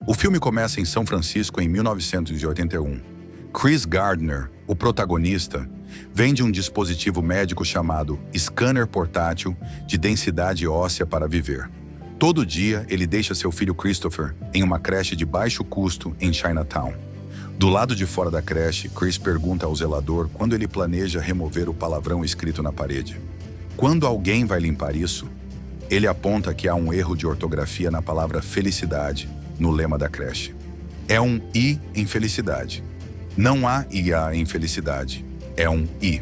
O filme começa em São Francisco em 1981. Chris Gardner, o protagonista, vende um dispositivo médico chamado scanner portátil de densidade óssea para viver. Todo dia, ele deixa seu filho Christopher em uma creche de baixo custo em Chinatown. Do lado de fora da creche, Chris pergunta ao zelador quando ele planeja remover o palavrão escrito na parede. Quando alguém vai limpar isso? Ele aponta que há um erro de ortografia na palavra felicidade, no lema da creche. É um I em felicidade. Não há IA em felicidade. É um I.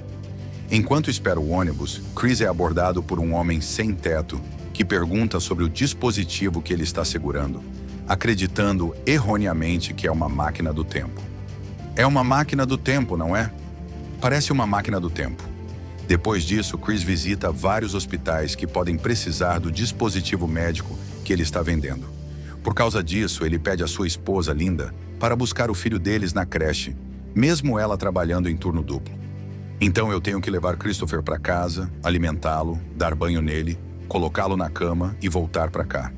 Enquanto espera o ônibus, Chris é abordado por um homem sem teto que pergunta sobre o dispositivo que ele está segurando, acreditando erroneamente que é uma máquina do tempo. É uma máquina do tempo, não é? Parece uma máquina do tempo. Depois disso, Chris visita vários hospitais que podem precisar do dispositivo médico que ele está vendendo. Por causa disso, ele pede à sua esposa, Linda, para buscar o filho deles na creche, mesmo ela trabalhando em turno duplo. Então eu tenho que levar Christopher para casa, alimentá-lo, dar banho nele, colocá-lo na cama e voltar para cá.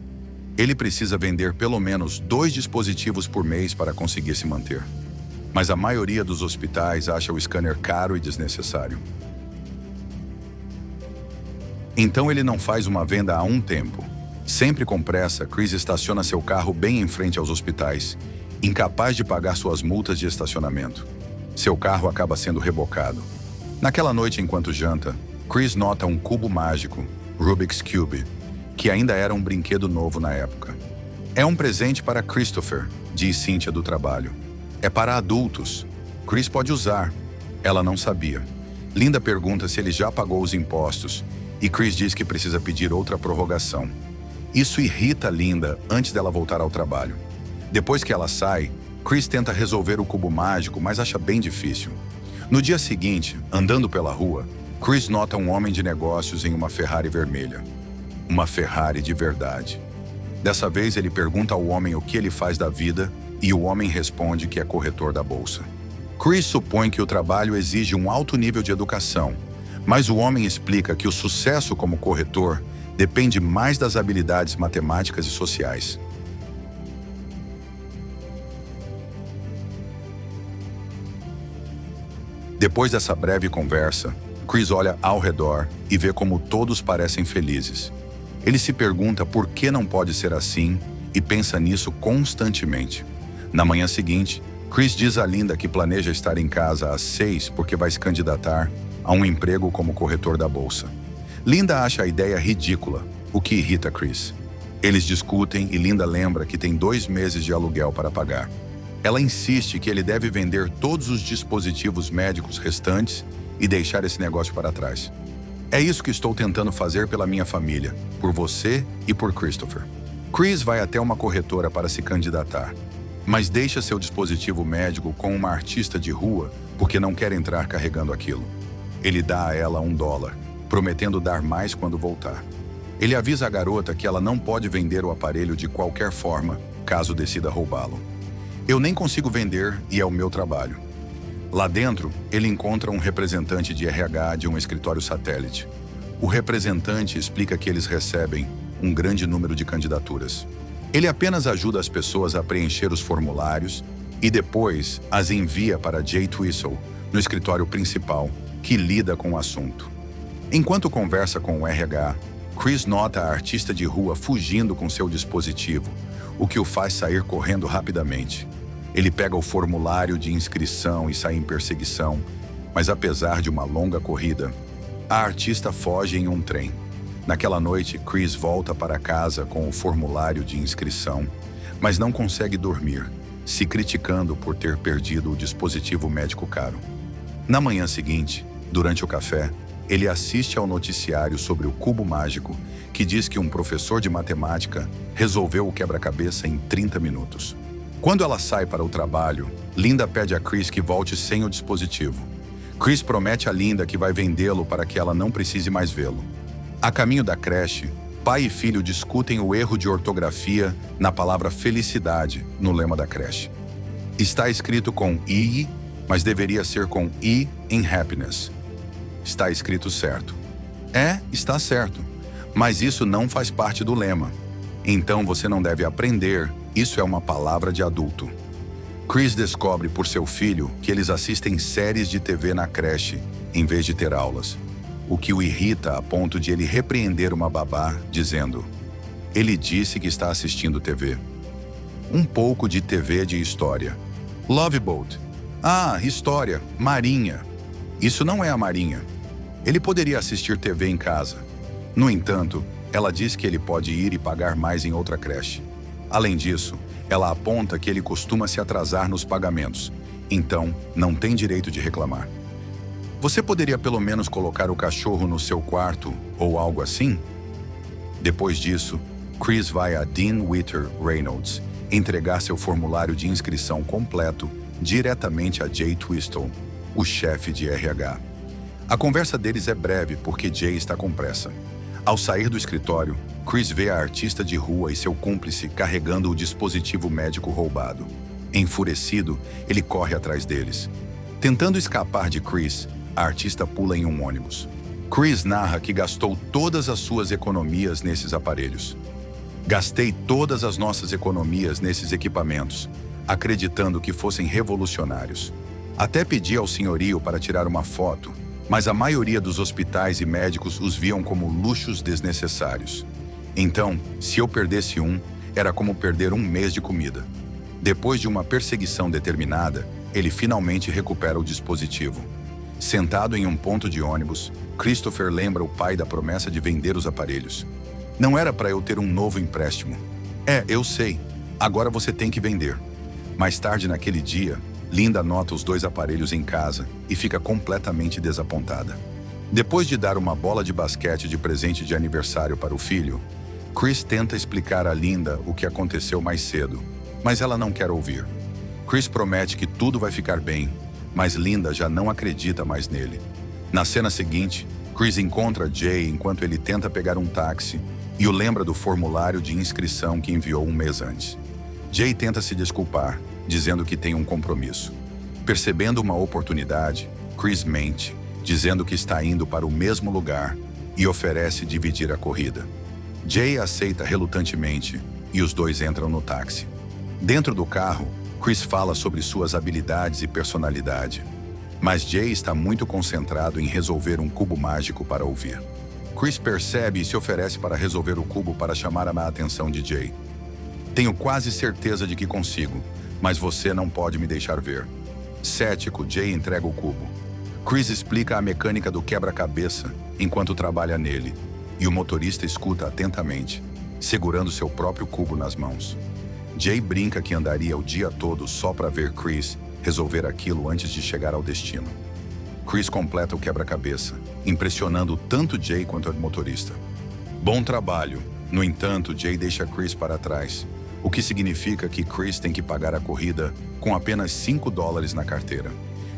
Ele precisa vender pelo menos 2 dispositivos por mês para conseguir se manter. Mas a maioria dos hospitais acha o scanner caro e desnecessário. Então ele não faz uma venda há um tempo. Sempre com pressa, Chris estaciona seu carro bem em frente aos hospitais, incapaz de pagar suas multas de estacionamento. Seu carro acaba sendo rebocado. Naquela noite, enquanto janta, Chris nota um cubo mágico, Rubik's Cube, que ainda era um brinquedo novo na época. É um presente para Christopher, diz Cynthia do trabalho. É para adultos. Chris pode usar. Ela não sabia. Linda pergunta se ele já pagou os impostos e Chris diz que precisa pedir outra prorrogação. Isso irrita Linda antes dela voltar ao trabalho. Depois que ela sai, Chris tenta resolver o cubo mágico, mas acha bem difícil. No dia seguinte, andando pela rua, Chris nota um homem de negócios em uma Ferrari vermelha. Uma Ferrari de verdade. Dessa vez, ele pergunta ao homem o que ele faz da vida e o homem responde que é corretor da bolsa. Chris supõe que o trabalho exige um alto nível de educação, mas o homem explica que o sucesso como corretor depende mais das habilidades matemáticas e sociais. Depois dessa breve conversa, Chris olha ao redor e vê como todos parecem felizes. Ele se pergunta por que não pode ser assim e pensa nisso constantemente. Na manhã seguinte, Chris diz a Linda que planeja estar em casa às 6 porque vai se candidatar a um emprego como corretor da bolsa. Linda acha a ideia ridícula, o que irrita Chris. Eles discutem e Linda lembra que tem 2 meses de aluguel para pagar. Ela insiste que ele deve vender todos os dispositivos médicos restantes e deixar esse negócio para trás. É isso que estou tentando fazer pela minha família, por você e por Christopher. Chris vai até uma corretora para se candidatar, mas deixa seu dispositivo médico com uma artista de rua porque não quer entrar carregando aquilo. Ele dá a ela $1, prometendo dar mais quando voltar. Ele avisa a garota que ela não pode vender o aparelho de qualquer forma, caso decida roubá-lo. Eu nem consigo vender e é o meu trabalho. Lá dentro, ele encontra um representante de RH de um escritório satélite. O representante explica que eles recebem um grande número de candidaturas. Ele apenas ajuda as pessoas a preencher os formulários e depois as envia para Jay Twistle, no escritório principal, que lida com o assunto. Enquanto conversa com o RH, Chris nota a artista de rua fugindo com seu dispositivo, o que o faz sair correndo rapidamente. Ele pega o formulário de inscrição e sai em perseguição, mas apesar de uma longa corrida, a artista foge em um trem. Naquela noite, Chris volta para casa com o formulário de inscrição, mas não consegue dormir, se criticando por ter perdido o dispositivo médico caro. Na manhã seguinte, durante o café, ele assiste ao noticiário sobre o cubo mágico, que diz que um professor de matemática resolveu o quebra-cabeça em 30 minutos. Quando ela sai para o trabalho, Linda pede a Chris que volte sem o dispositivo. Chris promete a Linda que vai vendê-lo para que ela não precise mais vê-lo. A caminho da creche, pai e filho discutem o erro de ortografia na palavra felicidade no lema da creche. Está escrito com I, mas deveria ser com I em happiness. Está escrito certo. Está certo. Mas isso não faz parte do lema. Então você não deve aprender Isso é uma palavra de adulto. Chris descobre por seu filho que eles assistem séries de TV na creche, em vez de ter aulas, o que o irrita a ponto de ele repreender uma babá, dizendo: "Ele disse que está assistindo TV." Um pouco de TV de história. Love Boat. Ah, história. Marinha. Isso não é a Marinha. Ele poderia assistir TV em casa. No entanto, ela diz que ele pode ir e pagar mais em outra creche. Além disso, ela aponta que ele costuma se atrasar nos pagamentos, então não tem direito de reclamar. Você poderia pelo menos colocar o cachorro no seu quarto ou algo assim? Depois disso, Chris vai a Dean Witter Reynolds entregar seu formulário de inscrição completo diretamente a Jay Twistle, o chefe de RH. A conversa deles é breve porque Jay está com pressa. Ao sair do escritório, Chris vê a artista de rua e seu cúmplice carregando o dispositivo médico roubado. Enfurecido, ele corre atrás deles. Tentando escapar de Chris, a artista pula em um ônibus. Chris narra que gastou todas as suas economias nesses aparelhos. "Gastei todas as nossas economias nesses equipamentos, acreditando que fossem revolucionários. Até pedi ao senhorio para tirar uma foto, mas a maioria dos hospitais e médicos os viam como luxos desnecessários. Então, se eu perdesse um, era como perder um mês de comida." Depois de uma perseguição determinada, ele finalmente recupera o dispositivo. Sentado em um ponto de ônibus, Christopher lembra o pai da promessa de vender os aparelhos. "Não era para eu ter um novo empréstimo." "É, eu sei. Agora você tem que vender." Mais tarde naquele dia, Linda nota os 2 aparelhos em casa e fica completamente desapontada. Depois de dar uma bola de basquete de presente de aniversário para o filho, Chris tenta explicar a Linda o que aconteceu mais cedo, mas ela não quer ouvir. Chris promete que tudo vai ficar bem, mas Linda já não acredita mais nele. Na cena seguinte, Chris encontra Jay enquanto ele tenta pegar um táxi e o lembra do formulário de inscrição que enviou um mês antes. Jay tenta se desculpar, dizendo que tem um compromisso. Percebendo uma oportunidade, Chris mente, dizendo que está indo para o mesmo lugar e oferece dividir a corrida. Jay aceita relutantemente e os dois entram no táxi. Dentro do carro, Chris fala sobre suas habilidades e personalidade, mas Jay está muito concentrado em resolver um cubo mágico para ouvir. Chris percebe e se oferece para resolver o cubo para chamar a atenção de Jay. "Tenho quase certeza de que consigo, mas você não pode me deixar ver." Cético, Jay entrega o cubo. Chris explica a mecânica do quebra-cabeça enquanto trabalha nele, e o motorista escuta atentamente, segurando seu próprio cubo nas mãos. Jay brinca que andaria o dia todo só para ver Chris resolver aquilo antes de chegar ao destino. Chris completa o quebra-cabeça, impressionando tanto Jay quanto o motorista. "Bom trabalho." No entanto, Jay deixa Chris para trás, o que significa que Chris tem que pagar a corrida com apenas $5 na carteira.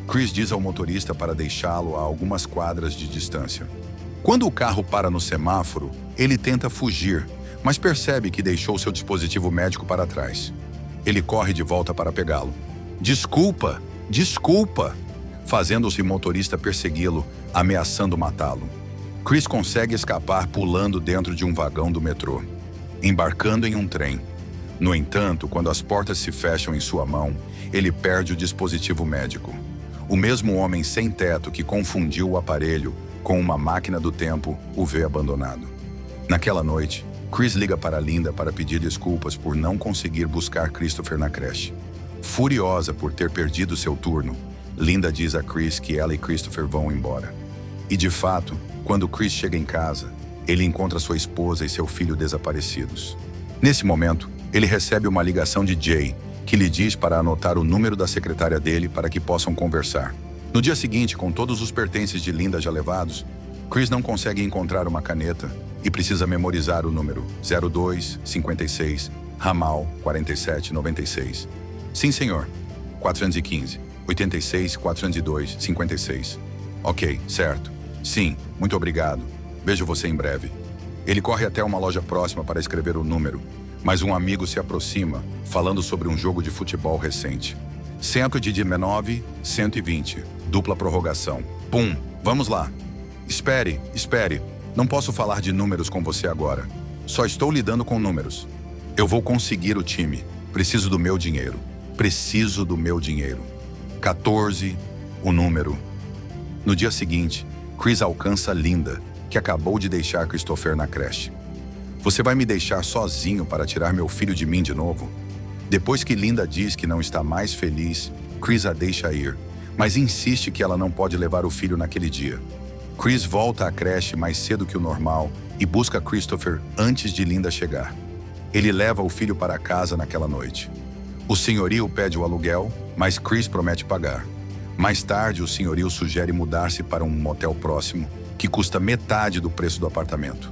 Chris diz ao motorista para deixá-lo a algumas quadras de distância. Quando o carro para no semáforo, ele tenta fugir, mas percebe que deixou seu dispositivo médico para trás. Ele corre de volta para pegá-lo. "Desculpa! Desculpa!" fazendo-se motorista persegui-lo, ameaçando matá-lo. Chris consegue escapar pulando dentro de um vagão do metrô, embarcando em um trem. No entanto, quando as portas se fecham em sua mão, ele perde o dispositivo médico. O mesmo homem sem teto que confundiu o aparelho com uma máquina do tempo o vê abandonado. Naquela noite, Chris liga para Linda para pedir desculpas por não conseguir buscar Christopher na creche. Furiosa por ter perdido seu turno, Linda diz a Chris que ela e Christopher vão embora. E de fato, quando Chris chega em casa, ele encontra sua esposa e seu filho desaparecidos. Nesse momento, ele recebe uma ligação de Jay, que lhe diz para anotar o número da secretária dele para que possam conversar. No dia seguinte, com todos os pertences de Linda já levados, Chris não consegue encontrar uma caneta e precisa memorizar o número 0256, ramal 4796. "Sim, senhor. 415, 86, 402, 56. Ok, certo. Sim, muito obrigado. Vejo você em breve." Ele corre até uma loja próxima para escrever o número, mas um amigo se aproxima, falando sobre um jogo de futebol recente. 119, 120, dupla prorrogação. Pum, vamos lá. Espere. Não posso falar de números com você agora. Só estou lidando com números. Eu vou conseguir o time. Preciso do meu dinheiro. Preciso do meu dinheiro. 14, o número. No dia seguinte, Chris alcança Linda, que acabou de deixar Christopher na creche. Você vai me deixar sozinho para tirar meu filho de mim de novo? Depois que Linda diz que não está mais feliz, Chris a deixa ir, mas insiste que ela não pode levar o filho naquele dia. Chris volta à creche mais cedo que o normal e busca Christopher antes de Linda chegar. Ele leva o filho para casa naquela noite. O senhorio pede o aluguel, mas Chris promete pagar. Mais tarde, o senhorio sugere mudar-se para um motel próximo, que custa metade do preço do apartamento.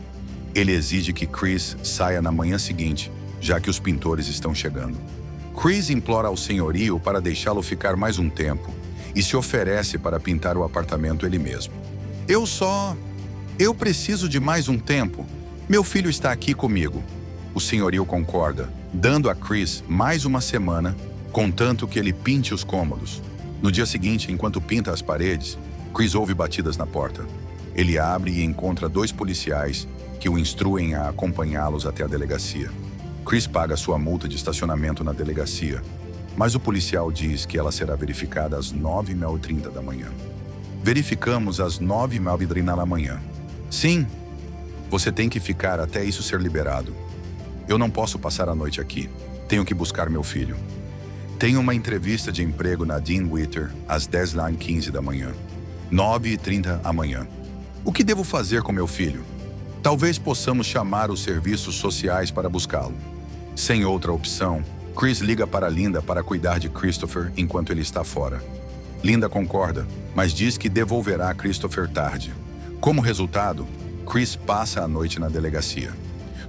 Ele exige que Chris saia na manhã seguinte, já que os pintores estão chegando. Chris implora ao senhorio para deixá-lo ficar mais um tempo e se oferece para pintar o apartamento ele mesmo. Eu preciso de mais um tempo. Meu filho está aqui comigo. O senhorio concorda, dando a Chris mais uma semana, contanto que ele pinte os cômodos. No dia seguinte, enquanto pinta as paredes, Chris ouve batidas na porta. Ele abre e encontra 2 policiais que o instruem a acompanhá-los até a delegacia. Chris paga sua multa de estacionamento na delegacia, mas o policial diz que ela será verificada às 9h30 da manhã. Verificamos às 9h30 da manhã. Sim, você tem que ficar até isso ser liberado. Eu não posso passar a noite aqui. Tenho que buscar meu filho. Tenho uma entrevista de emprego na Dean Witter às 10h15 da manhã. 9h30 amanhã. O que devo fazer com meu filho? Talvez possamos chamar os serviços sociais para buscá-lo. Sem outra opção, Chris liga para Linda para cuidar de Christopher enquanto ele está fora. Linda concorda, mas diz que devolverá Christopher tarde. Como resultado, Chris passa a noite na delegacia.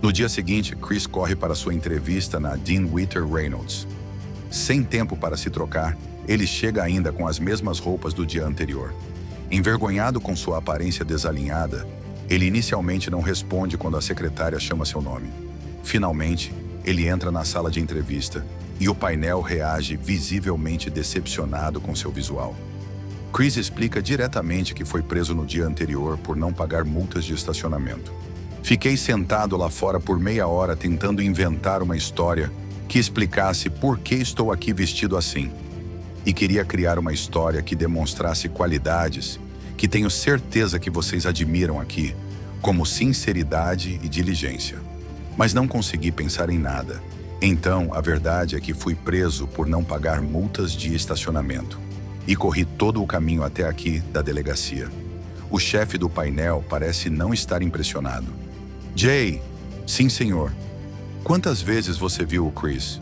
No dia seguinte, Chris corre para sua entrevista na Dean Witter Reynolds. Sem tempo para se trocar, ele chega ainda com as mesmas roupas do dia anterior. Envergonhado com sua aparência desalinhada, ele inicialmente não responde quando a secretária chama seu nome. Finalmente, ele entra na sala de entrevista e o painel reage visivelmente decepcionado com seu visual. Chris explica diretamente que foi preso no dia anterior por não pagar multas de estacionamento. Fiquei sentado lá fora por meia hora tentando inventar uma história que explicasse por que estou aqui vestido assim. E queria criar uma história que demonstrasse qualidades que tenho certeza que vocês admiram aqui, como sinceridade e diligência. Mas não consegui pensar em nada. Então, a verdade é que fui preso por não pagar multas de estacionamento. E corri todo o caminho até aqui da delegacia. O chefe do painel parece não estar impressionado. Jay, sim senhor. Quantas vezes você viu o Chris?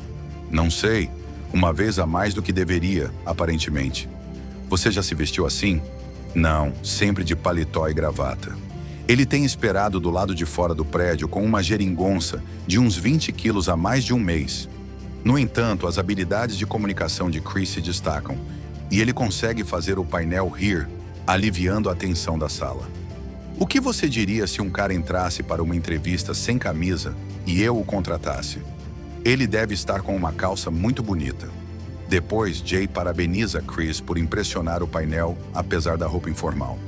Não sei. Uma vez a mais do que deveria, aparentemente. Você já se vestiu assim? Não, sempre de paletó e gravata. Ele tem esperado do lado de fora do prédio com uma geringonça de uns 20 quilos há mais de um mês. No entanto, as habilidades de comunicação de Chris se destacam e ele consegue fazer o painel rir, aliviando a tensão da sala. O que você diria se um cara entrasse para uma entrevista sem camisa e eu o contratasse? Ele deve estar com uma calça muito bonita. Depois, Jay parabeniza Chris por impressionar o painel, apesar da roupa informal.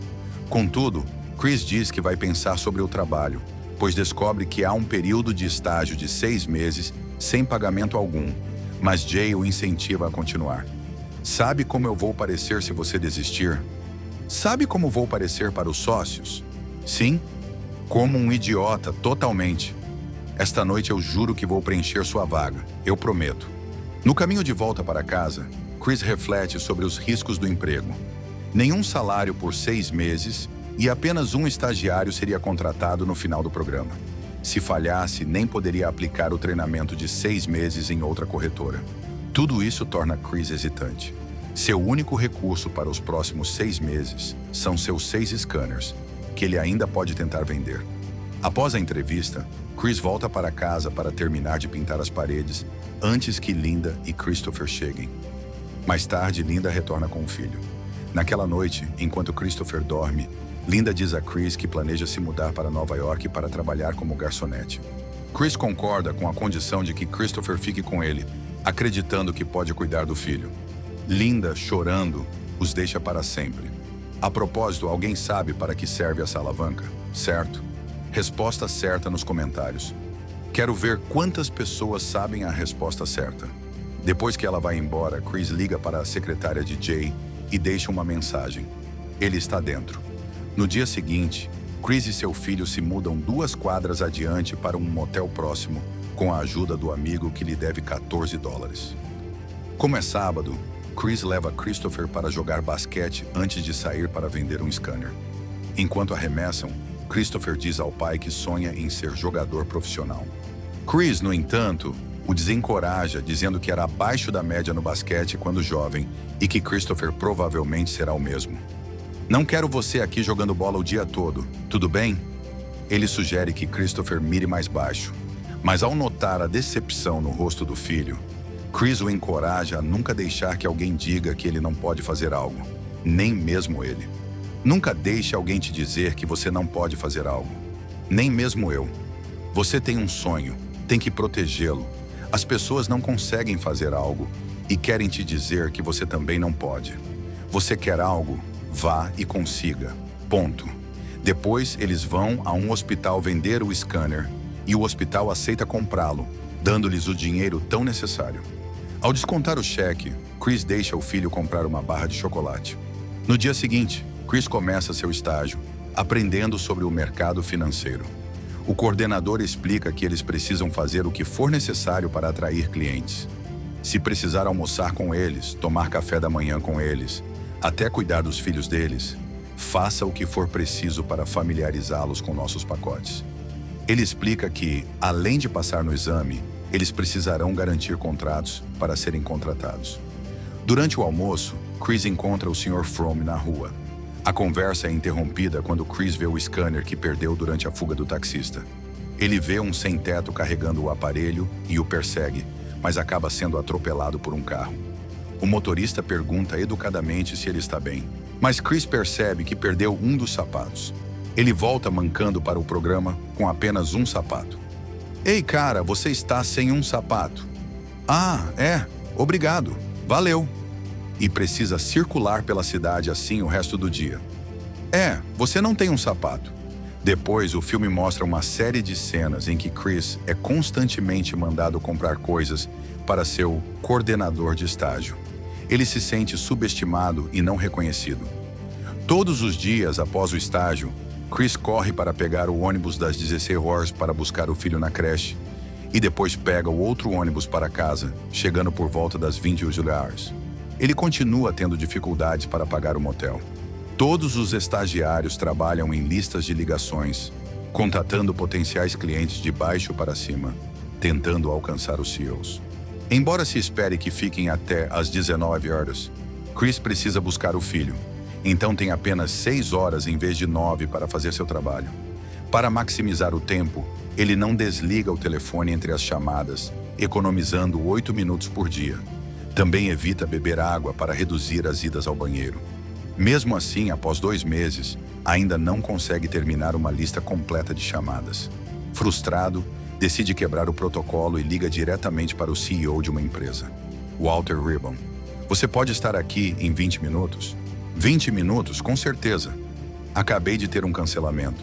Contudo, Chris diz que vai pensar sobre o trabalho, pois descobre que há um período de estágio de 6 meses sem pagamento algum, mas Jay o incentiva a continuar. Sabe como eu vou parecer se você desistir? Sabe como vou parecer para os sócios? Sim, como um idiota, totalmente. Esta noite eu juro que vou preencher sua vaga, eu prometo. No caminho de volta para casa, Chris reflete sobre os riscos do emprego. Nenhum salário por 6 meses e apenas um estagiário seria contratado no final do programa. Se falhasse, nem poderia aplicar o treinamento de 6 meses em outra corretora. Tudo isso torna Chris hesitante. Seu único recurso para os próximos 6 meses são seus 6 scanners, que ele ainda pode tentar vender. Após a entrevista, Chris volta para casa para terminar de pintar as paredes antes que Linda e Christopher cheguem. Mais tarde, Linda retorna com o filho. Naquela noite, enquanto Christopher dorme, Linda diz a Chris que planeja se mudar para Nova York para trabalhar como garçonete. Chris concorda com a condição de que Christopher fique com ele, acreditando que pode cuidar do filho. Linda, chorando, os deixa para sempre. A propósito, alguém sabe para que serve essa alavanca, certo? Resposta certa nos comentários. Quero ver quantas pessoas sabem a resposta certa. Depois que ela vai embora, Chris liga para a secretária de Jay e deixa uma mensagem. Ele está dentro. No dia seguinte, Chris e seu filho se mudam 2 quadras adiante para um motel próximo, com a ajuda do amigo que lhe deve $14. Como é sábado, Chris leva Christopher para jogar basquete antes de sair para vender um scanner. Enquanto arremessam, Christopher diz ao pai que sonha em ser jogador profissional. Chris, no entanto, o desencoraja, dizendo que era abaixo da média no basquete quando jovem e que Christopher provavelmente será o mesmo. Não quero você aqui jogando bola o dia todo, tudo bem? Ele sugere que Christopher mire mais baixo, mas ao notar a decepção no rosto do filho, Chris o encoraja a nunca deixar que alguém diga que ele não pode fazer algo, nem mesmo ele. Nunca deixe alguém te dizer que você não pode fazer algo, nem mesmo eu. Você tem um sonho, tem que protegê-lo. As pessoas não conseguem fazer algo e querem te dizer que você também não pode. Você quer algo? Vá e consiga. Ponto. Depois eles vão a um hospital vender o scanner e o hospital aceita comprá-lo, dando-lhes o dinheiro tão necessário. Ao descontar o cheque, Chris deixa o filho comprar uma barra de chocolate. No dia seguinte, Chris começa seu estágio, aprendendo sobre o mercado financeiro. O coordenador explica que eles precisam fazer o que for necessário para atrair clientes. Se precisar almoçar com eles, tomar café da manhã com eles, até cuidar dos filhos deles, faça o que for preciso para familiarizá-los com nossos pacotes. Ele explica que, além de passar no exame, eles precisarão garantir contratos para serem contratados. Durante o almoço, Chris encontra o Sr. Fromm na rua. A conversa é interrompida quando Chris vê o scanner que perdeu durante a fuga do taxista. Ele vê um sem-teto carregando o aparelho e o persegue, mas acaba sendo atropelado por um carro. O motorista pergunta educadamente se ele está bem, mas Chris percebe que perdeu um dos sapatos. Ele volta mancando para o programa com apenas um sapato. Ei, cara, você está sem um sapato. Ah, é, obrigado, valeu. E precisa circular pela cidade assim o resto do dia. É, você não tem um sapato. Depois, o filme mostra uma série de cenas em que Chris é constantemente mandado comprar coisas para seu coordenador de estágio. Ele se sente subestimado e não reconhecido. Todos os dias após o estágio, Chris corre para pegar o ônibus das 16 horas para buscar o filho na creche e depois pega o outro ônibus para casa, chegando por volta das 20 horas. Ele continua tendo dificuldades para pagar o motel. Todos os estagiários trabalham em listas de ligações, contatando potenciais clientes de baixo para cima, tentando alcançar os CEOs. Embora se espere que fiquem até às 19 horas, Chris precisa buscar o filho, então tem apenas 6 horas em vez de 9 para fazer seu trabalho. Para maximizar o tempo, ele não desliga o telefone entre as chamadas, economizando 8 minutos por dia. Também evita beber água para reduzir as idas ao banheiro. Mesmo assim, após 2 meses, ainda não consegue terminar uma lista completa de chamadas. Frustrado, decide quebrar o protocolo e liga diretamente para o CEO de uma empresa, Walter Ribbon. Você pode estar aqui em 20 minutos? 20 minutos, com certeza. Acabei de ter um cancelamento.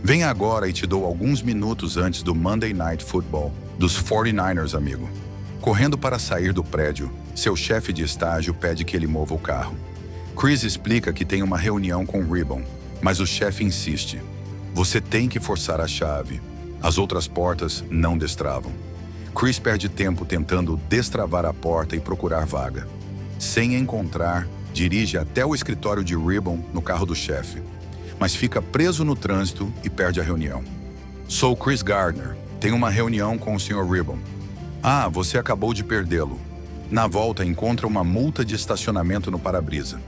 Venha agora e te dou alguns minutos antes do Monday Night Football dos 49ers, amigo. Correndo para sair do prédio, seu chefe de estágio pede que ele mova o carro. Chris explica que tem uma reunião com Ribbon, mas o chefe insiste. Você tem que forçar a chave. As outras portas não destravam. Chris perde tempo tentando destravar a porta e procurar vaga. Sem encontrar, dirige até o escritório de Ribbon no carro do chefe, mas fica preso no trânsito e perde a reunião. Sou Chris Gardner. Tenho uma reunião com o Sr. Ribbon. Ah, você acabou de perdê-lo. Na volta, encontra uma multa de estacionamento no para-brisa.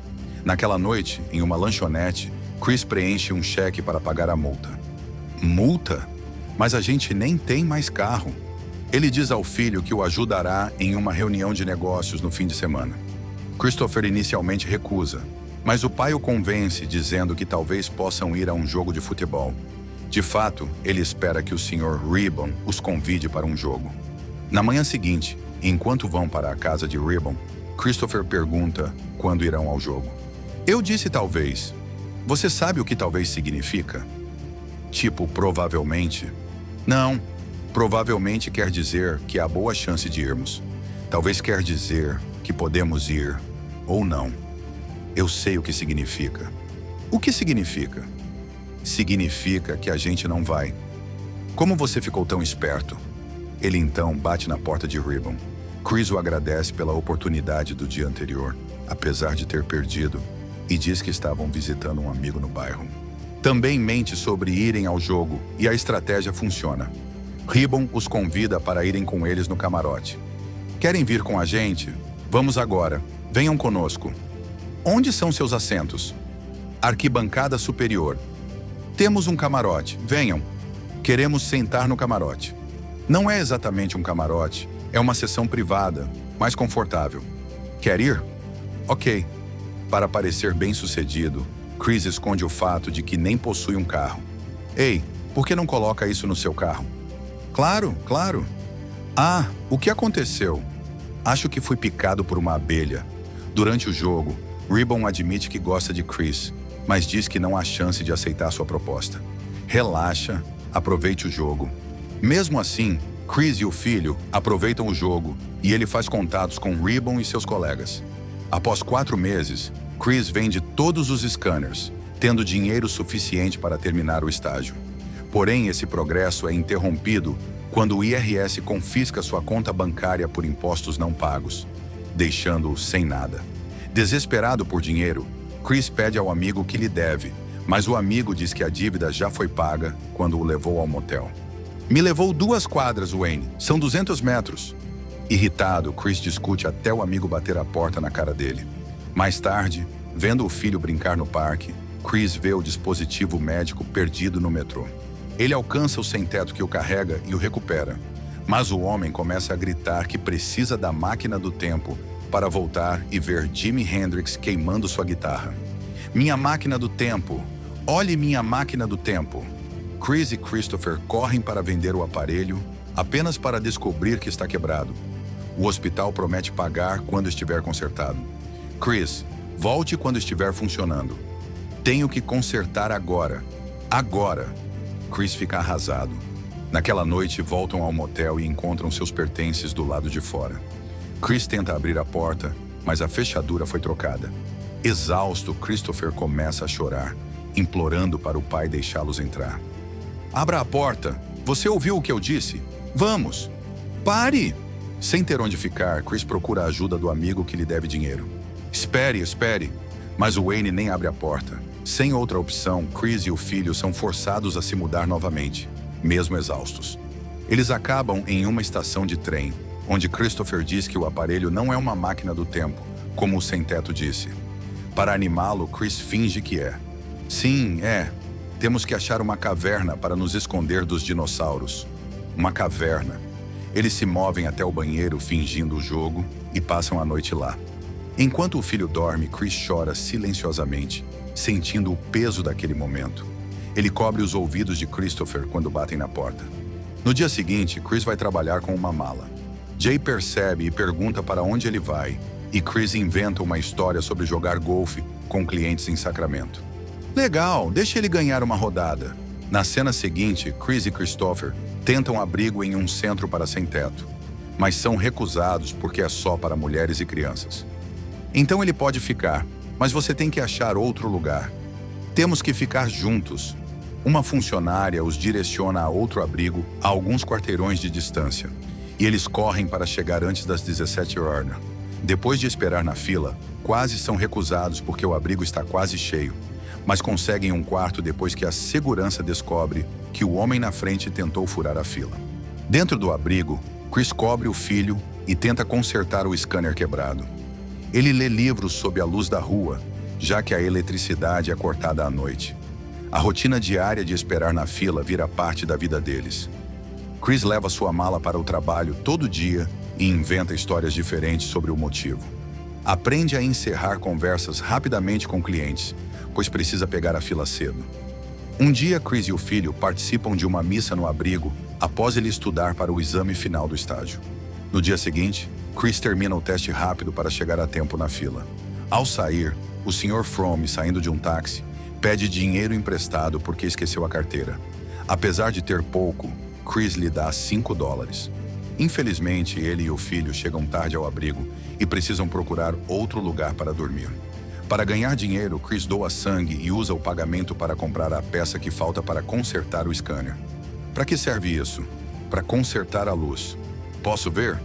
Naquela noite, em uma lanchonete, Chris preenche um cheque para pagar a multa. Multa? Mas a gente nem tem mais carro. Ele diz ao filho que o ajudará em uma reunião de negócios no fim de semana. Christopher inicialmente recusa, mas o pai o convence, dizendo que talvez possam ir a um jogo de futebol. De fato, ele espera que o Sr. Ribbon os convide para um jogo. Na manhã seguinte, enquanto vão para a casa de Ribbon, Christopher pergunta quando irão ao jogo. Eu disse talvez. Você sabe o que talvez significa? Tipo, provavelmente? Não. Provavelmente quer dizer que há boa chance de irmos. Talvez quer dizer que podemos ir ou não. Eu sei o que significa. O que significa? Significa que a gente não vai. Como você ficou tão esperto? Ele então bate na porta de Ribbon. Chris o agradece pela oportunidade do dia anterior, apesar de ter perdido, e diz que estavam visitando um amigo no bairro. Também mente sobre irem ao jogo e a estratégia funciona. Ribbon os convida para irem com eles no camarote. Querem vir com a gente? Vamos agora. Venham conosco. Onde são seus assentos? Arquibancada superior. Temos um camarote. Venham. Queremos sentar no camarote. Não é exatamente um camarote, é uma sessão privada, mais confortável. Quer ir? Ok. Para parecer bem-sucedido, Chris esconde o fato de que nem possui um carro. Ei, por que não coloca isso no seu carro? Claro, claro. Ah, o que aconteceu? Acho que fui picado por uma abelha. Durante o jogo, Ribbon admite que gosta de Chris, mas diz que não há chance de aceitar sua proposta. Relaxa, aproveite o jogo. Mesmo assim, Chris e o filho aproveitam o jogo e ele faz contatos com Ribbon e seus colegas. Após 4 meses, Chris vende todos os scanners, tendo dinheiro suficiente para terminar o estágio. Porém, esse progresso é interrompido quando o IRS confisca sua conta bancária por impostos não pagos, deixando-o sem nada. Desesperado por dinheiro, Chris pede ao amigo que lhe deve, mas o amigo diz que a dívida já foi paga quando o levou ao motel. Me levou 2 quadras, Wayne. São 200 metros. Irritado, Chris discute até o amigo bater a porta na cara dele. Mais tarde, vendo o filho brincar no parque, Chris vê o dispositivo médico perdido no metrô. Ele alcança o sem-teto que o carrega e o recupera. Mas o homem começa a gritar que precisa da máquina do tempo para voltar e ver Jimi Hendrix queimando sua guitarra. Minha máquina do tempo! Olhe minha máquina do tempo! Chris e Christopher correm para vender o aparelho, apenas para descobrir que está quebrado. O hospital promete pagar quando estiver consertado. Chris, volte quando estiver funcionando. Tenho que consertar agora. Agora! Chris fica arrasado. Naquela noite, voltam ao motel e encontram seus pertences do lado de fora. Chris tenta abrir a porta, mas a fechadura foi trocada. Exausto, Christopher começa a chorar, implorando para o pai deixá-los entrar. Abra a porta! Você ouviu o que eu disse? Vamos! Pare! Sem ter onde ficar, Chris procura a ajuda do amigo que lhe deve dinheiro. Espere, espere! Mas o Wayne nem abre a porta. Sem outra opção, Chris e o filho são forçados a se mudar novamente, mesmo exaustos. Eles acabam em uma estação de trem, onde Christopher diz que o aparelho não é uma máquina do tempo, como o sem-teto disse. Para animá-lo, Chris finge que é. Sim, é. Temos que achar uma caverna para nos esconder dos dinossauros. Uma caverna. Eles se movem até o banheiro fingindo o jogo e passam a noite lá. Enquanto o filho dorme, Chris chora silenciosamente, sentindo o peso daquele momento. Ele cobre os ouvidos de Christopher quando batem na porta. No dia seguinte, Chris vai trabalhar com uma mala. Jay percebe e pergunta para onde ele vai, e Chris inventa uma história sobre jogar golfe com clientes em Sacramento. Legal, deixa ele ganhar uma rodada. Na cena seguinte, Chris e Christopher tentam abrigo em um centro para sem-teto, mas são recusados porque é só para mulheres e crianças. Então ele pode ficar, mas você tem que achar outro lugar. Temos que ficar juntos. Uma funcionária os direciona a outro abrigo a alguns quarteirões de distância, e eles correm para chegar antes das 17 horas. Depois de esperar na fila, quase são recusados porque o abrigo está quase cheio, mas conseguem um quarto depois que a segurança descobre que o homem na frente tentou furar a fila. Dentro do abrigo, Chris cobre o filho e tenta consertar o scanner quebrado. Ele lê livros sob a luz da rua, já que a eletricidade é cortada à noite. A rotina diária de esperar na fila vira parte da vida deles. Chris leva sua mala para o trabalho todo dia e inventa histórias diferentes sobre o motivo. Aprende a encerrar conversas rapidamente com clientes, pois precisa pegar a fila cedo. Um dia, Chris e o filho participam de uma missa no abrigo após ele estudar para o exame final do estágio. No dia seguinte, Chris termina o teste rápido para chegar a tempo na fila. Ao sair, o Sr. Fromm, saindo de um táxi, pede dinheiro emprestado porque esqueceu a carteira. Apesar de ter pouco, Chris lhe dá $5. Infelizmente, ele e o filho chegam tarde ao abrigo e precisam procurar outro lugar para dormir. Para ganhar dinheiro, Chris doa sangue e usa o pagamento para comprar a peça que falta para consertar o scanner. Para que serve isso? Para consertar a luz. Posso ver?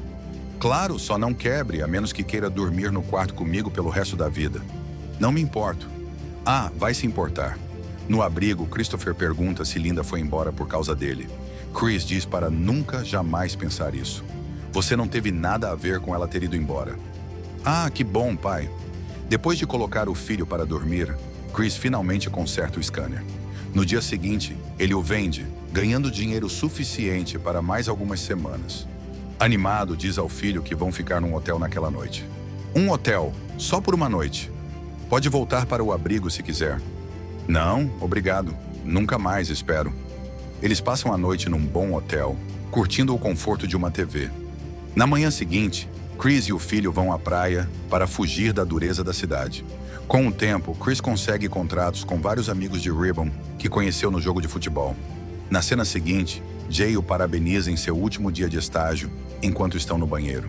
Claro, só não quebre, a menos que queira dormir no quarto comigo pelo resto da vida. Não me importo. Ah, vai se importar. No abrigo, Christopher pergunta se Linda foi embora por causa dele. Chris diz para nunca jamais pensar isso. Você não teve nada a ver com ela ter ido embora. Ah, que bom, pai. Depois de colocar o filho para dormir, Chris finalmente conserta o scanner. No dia seguinte, ele o vende, ganhando dinheiro suficiente para mais algumas semanas. Animado, diz ao filho que vão ficar num hotel naquela noite. Um hotel, só por uma noite. Pode voltar para o abrigo se quiser. Não, obrigado. Nunca mais, espero. Eles passam a noite num bom hotel, curtindo o conforto de uma TV. Na manhã seguinte, Chris e o filho vão à praia para fugir da dureza da cidade. Com o tempo, Chris consegue contratos com vários amigos de Ribbon que conheceu no jogo de futebol. Na cena seguinte, Jay o parabeniza em seu último dia de estágio, enquanto estão no banheiro.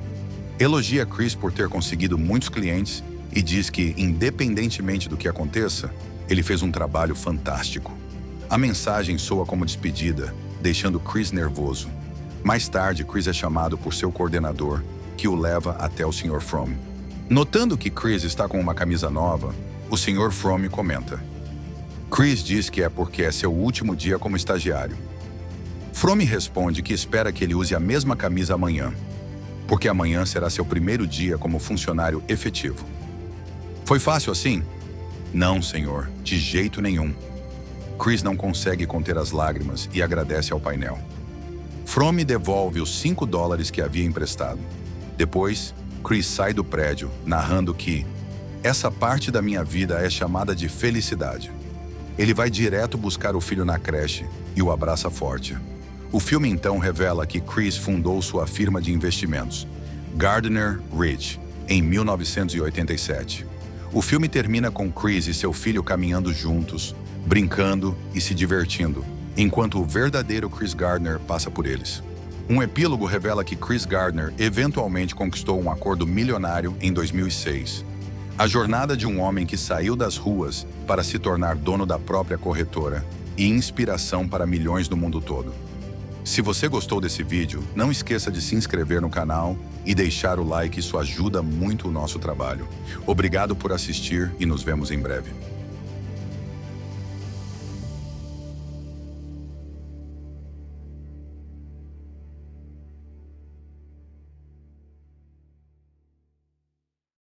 Elogia Chris por ter conseguido muitos clientes e diz que, independentemente do que aconteça, ele fez um trabalho fantástico. A mensagem soa como despedida, deixando Chris nervoso. Mais tarde, Chris é chamado por seu coordenador, que o leva até o Sr. Fromm. Notando que Chris está com uma camisa nova, o Sr. Fromm comenta. Chris diz que é porque é seu último dia como estagiário. Fromm responde que espera que ele use a mesma camisa amanhã, porque amanhã será seu primeiro dia como funcionário efetivo. Foi fácil assim? Não, senhor, de jeito nenhum. Chris não consegue conter as lágrimas e agradece ao painel. Fromm devolve os $5 que havia emprestado. Depois, Chris sai do prédio, narrando que essa parte da minha vida é chamada de felicidade. Ele vai direto buscar o filho na creche e o abraça forte. O filme então revela que Chris fundou sua firma de investimentos, Gardner Ridge, em 1987. O filme termina com Chris e seu filho caminhando juntos, brincando e se divertindo, enquanto o verdadeiro Chris Gardner passa por eles. Um epílogo revela que Chris Gardner eventualmente conquistou um acordo milionário em 2006. A jornada de um homem que saiu das ruas para se tornar dono da própria corretora e inspiração para milhões no mundo todo. Se você gostou desse vídeo, não esqueça de se inscrever no canal e deixar o like, isso ajuda muito o nosso trabalho. Obrigado por assistir e nos vemos em breve.